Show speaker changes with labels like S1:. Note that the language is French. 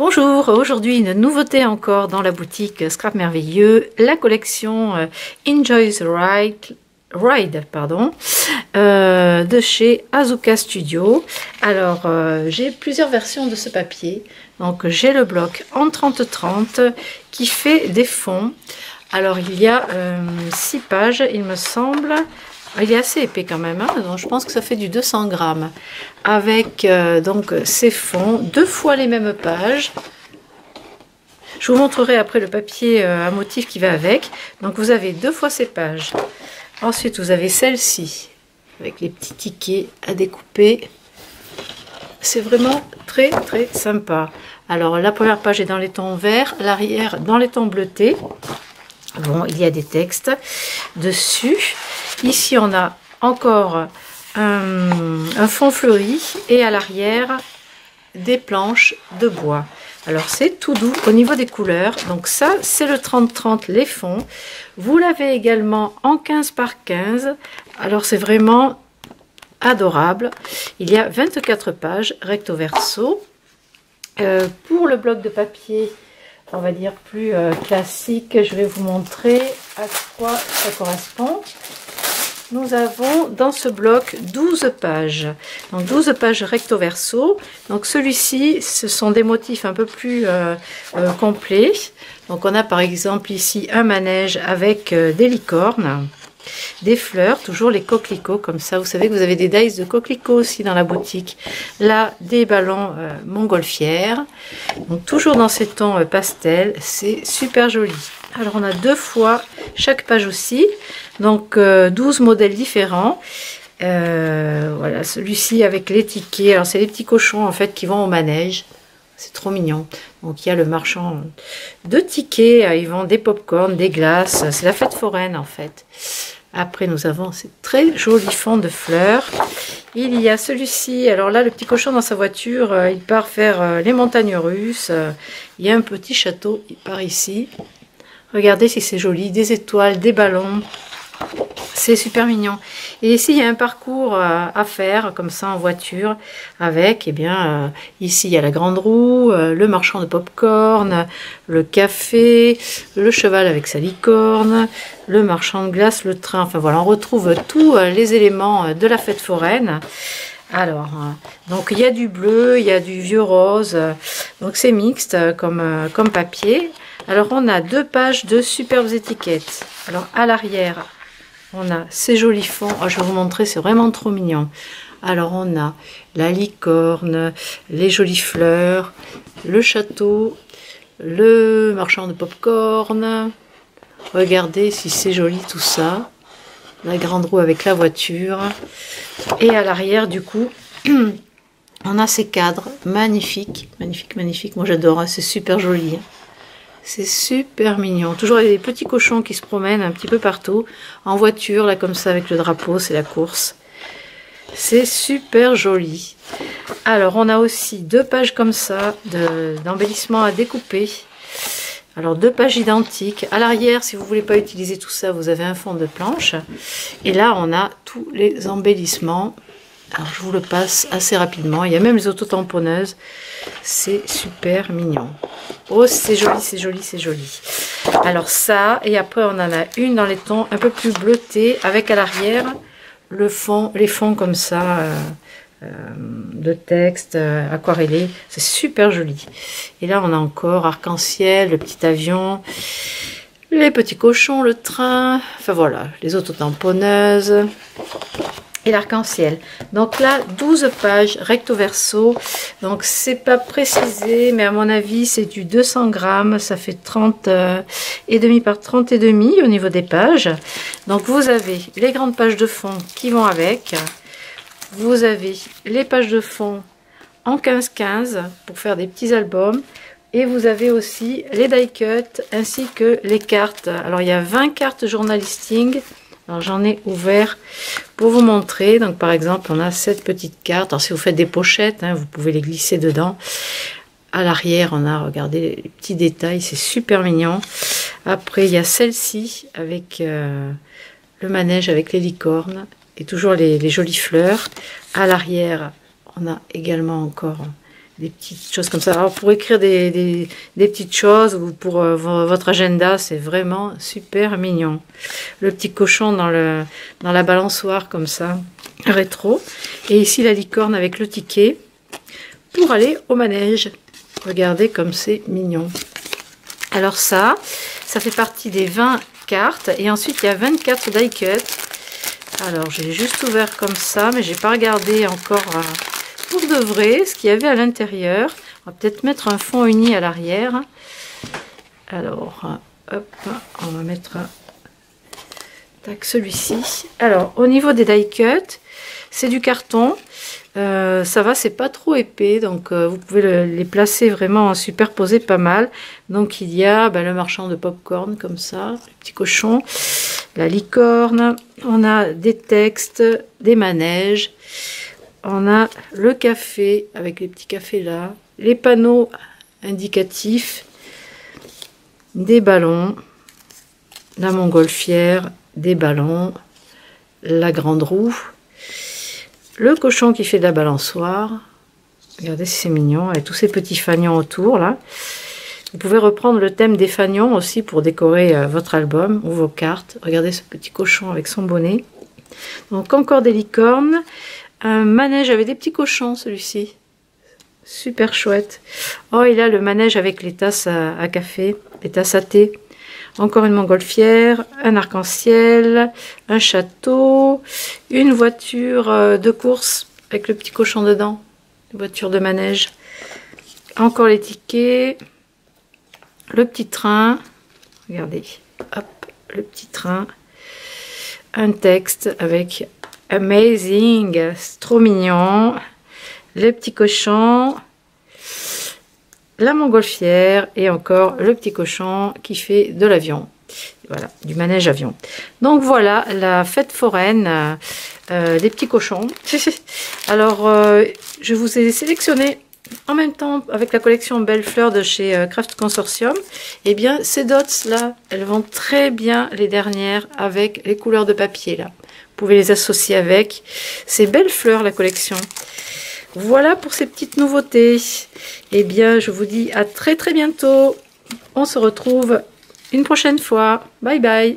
S1: Bonjour, aujourd'hui une nouveauté encore dans la boutique Scrap Merveilleux, la collection Enjoy the Ride de chez Azuka Studio. Alors j'ai plusieurs versions de ce papier, donc j'ai le bloc en 30-30 qui fait des fonds. Alors il y a 6 pages il me semble. Il est assez épais quand même, hein, donc je pense que ça fait du 200 grammes. Avec donc ces fonds, 2 fois les mêmes pages. Je vous montrerai après le papier à motif qui va avec. Donc vous avez 2 fois ces pages. Ensuite vous avez celle-ci, avec les petits tickets à découper. C'est vraiment très très sympa. Alors la première page est dans les tons verts, l'arrière dans les tons bleutés. Bon, il y a des textes dessus. Ici, on a encore un fond fleuri et à l'arrière, des planches de bois. Alors, c'est tout doux au niveau des couleurs. Donc ça, c'est le 30-30, les fonds. Vous l'avez également en 15 par 15. Alors, c'est vraiment adorable. Il y a 24 pages, recto verso. Pour le bloc de papier, on va dire plus classique, je vais vous montrer à quoi ça correspond. Nous avons dans ce bloc 12 pages, donc 12 pages recto verso. Donc celui-ci, ce sont des motifs un peu plus complets. Donc on a par exemple ici un manège avec des licornes, des fleurs, toujours les coquelicots comme ça. Vous savez que vous avez des dies de coquelicots aussi dans la boutique. Là, des ballons montgolfières. Donc toujours dans ces tons pastel, c'est super joli. Alors on a 2 fois chaque page aussi, donc 12 modèles différents. Voilà, celui-ci avec les tickets. Alors c'est les petits cochons en fait qui vont au manège. C'est trop mignon. Donc il y a le marchand de tickets, ils vendent des pop-corn, des glaces. C'est la fête foraine en fait. Après nous avons ces très jolis fonds de fleurs. Il y a celui-ci, alors là le petit cochon dans sa voiture, il part faire les montagnes russes. Il y a un petit château, il part ici. Regardez si c'est joli, des étoiles, des ballons. C'est super mignon. Et ici, il y a un parcours à faire, comme ça, en voiture, avec, eh bien, ici, il y a la grande roue, le marchand de pop-corn, le café, le cheval avec sa licorne, le marchand de glace, le train. Enfin, voilà, on retrouve tous les éléments de la fête foraine. Alors, donc, il y a du bleu, il y a du vieux rose, donc c'est mixte comme papier. Alors, on a 2 pages de superbes étiquettes. Alors, à l'arrière, on a ces jolis fonds. Oh, je vais vous montrer, c'est vraiment trop mignon. Alors, on a la licorne, les jolies fleurs, le château, le marchand de pop-corn. Regardez si c'est joli tout ça. La grande roue avec la voiture. Et à l'arrière, du coup, on a ces cadres magnifiques. Magnifiques, magnifiques. Moi, j'adore. C'est super joli. C'est super mignon. Toujours des petits cochons qui se promènent un petit peu partout. En voiture, là, comme ça, avec le drapeau, c'est la course. C'est super joli. Alors, on a aussi 2 pages comme ça d'embellissement à découper. Alors, 2 pages identiques. À l'arrière, si vous ne voulez pas utiliser tout ça, vous avez un fond de planche. Et là, on a tous les embellissements. Alors, je vous le passe assez rapidement. Il y a même les autotamponneuses. C'est super mignon. Oh, c'est joli, c'est joli, c'est joli. Alors ça, et après, on en a une dans les tons un peu plus bleutés, avec à l'arrière le fond, les fonds comme ça, de texte aquarellé. C'est super joli. Et là, on a encore arc-en-ciel, le petit avion, les petits cochons, le train. Enfin voilà, les autotamponneuses. Et l'arc-en-ciel. Donc là, 12 pages recto verso. Donc c'est pas précisé, mais à mon avis, c'est du 200 grammes. Ça fait 30 et demi par 30 et demi au niveau des pages. Donc vous avez les grandes pages de fond qui vont avec. Vous avez les pages de fond en 15-15 pour faire des petits albums. Et vous avez aussi les die cuts ainsi que les cartes. Alors il y a 20 cartes journal listing. Alors j'en ai ouvert pour vous montrer. Donc par exemple, on a cette petite carte. Alors si vous faites des pochettes, hein, vous pouvez les glisser dedans. À l'arrière, on a, regardez les petits détails, c'est super mignon. Après, il y a celle-ci avec le manège avec les licornes et toujours les jolies fleurs. À l'arrière, on a également encore des petites choses comme ça. Alors pour écrire des petites choses ou pour votre agenda, c'est vraiment super mignon. Le petit cochon dans la balançoire comme ça, rétro. Et ici la licorne avec le ticket pour aller au manège. Regardez comme c'est mignon. Alors ça fait partie des 20 cartes. Et ensuite il y a 24 die cut. Alors j'ai juste ouvert comme ça, mais j'ai pas regardé encore pour de vrai ce qu'il y avait à l'intérieur. On va peut-être mettre un fond uni à l'arrière. Alors hop, on va mettre celui-ci. Alors au niveau des die cut, c'est du carton. Ça va, c'est pas trop épais, donc vous pouvez les placer vraiment superposés pas mal. Donc il y a le marchand de popcorn comme ça, le petit cochon, la licorne, on a des textes, des manèges, on a le café avec les petits cafés là, les panneaux indicatifs, des ballons, la montgolfière, des ballons, la grande roue, le cochon qui fait de la balançoire. Regardez si c'est mignon, avec tous ces petits fanions autour là. Vous pouvez reprendre le thème des fanions aussi pour décorer votre album ou vos cartes. Regardez ce petit cochon avec son bonnet. Donc encore des licornes. Un manège avec des petits cochons, celui-ci. Super chouette. Oh, il a le manège avec les tasses à café, les tasses à thé. Encore une montgolfière, un arc-en-ciel, un château, une voiture de course avec le petit cochon dedans, une voiture de manège. Encore les tickets, le petit train, regardez, hop, le petit train, un texte avec Amazing, c'est trop mignon, les petits cochons, la montgolfière et encore le petit cochon qui fait de l'avion. Voilà, du manège avion. Donc voilà la fête foraine des petits cochons. Alors je vous ai sélectionné en même temps avec la collection Belle Fleur de chez Craft Consortium. Et bien ces dots là, elles vont très bien, les dernières, avec les couleurs de papier là. Vous pouvez les associer avec. C'est Belle Fleur la collection. Voilà pour ces petites nouveautés. Eh bien, je vous dis à très bientôt. On se retrouve une prochaine fois. Bye bye.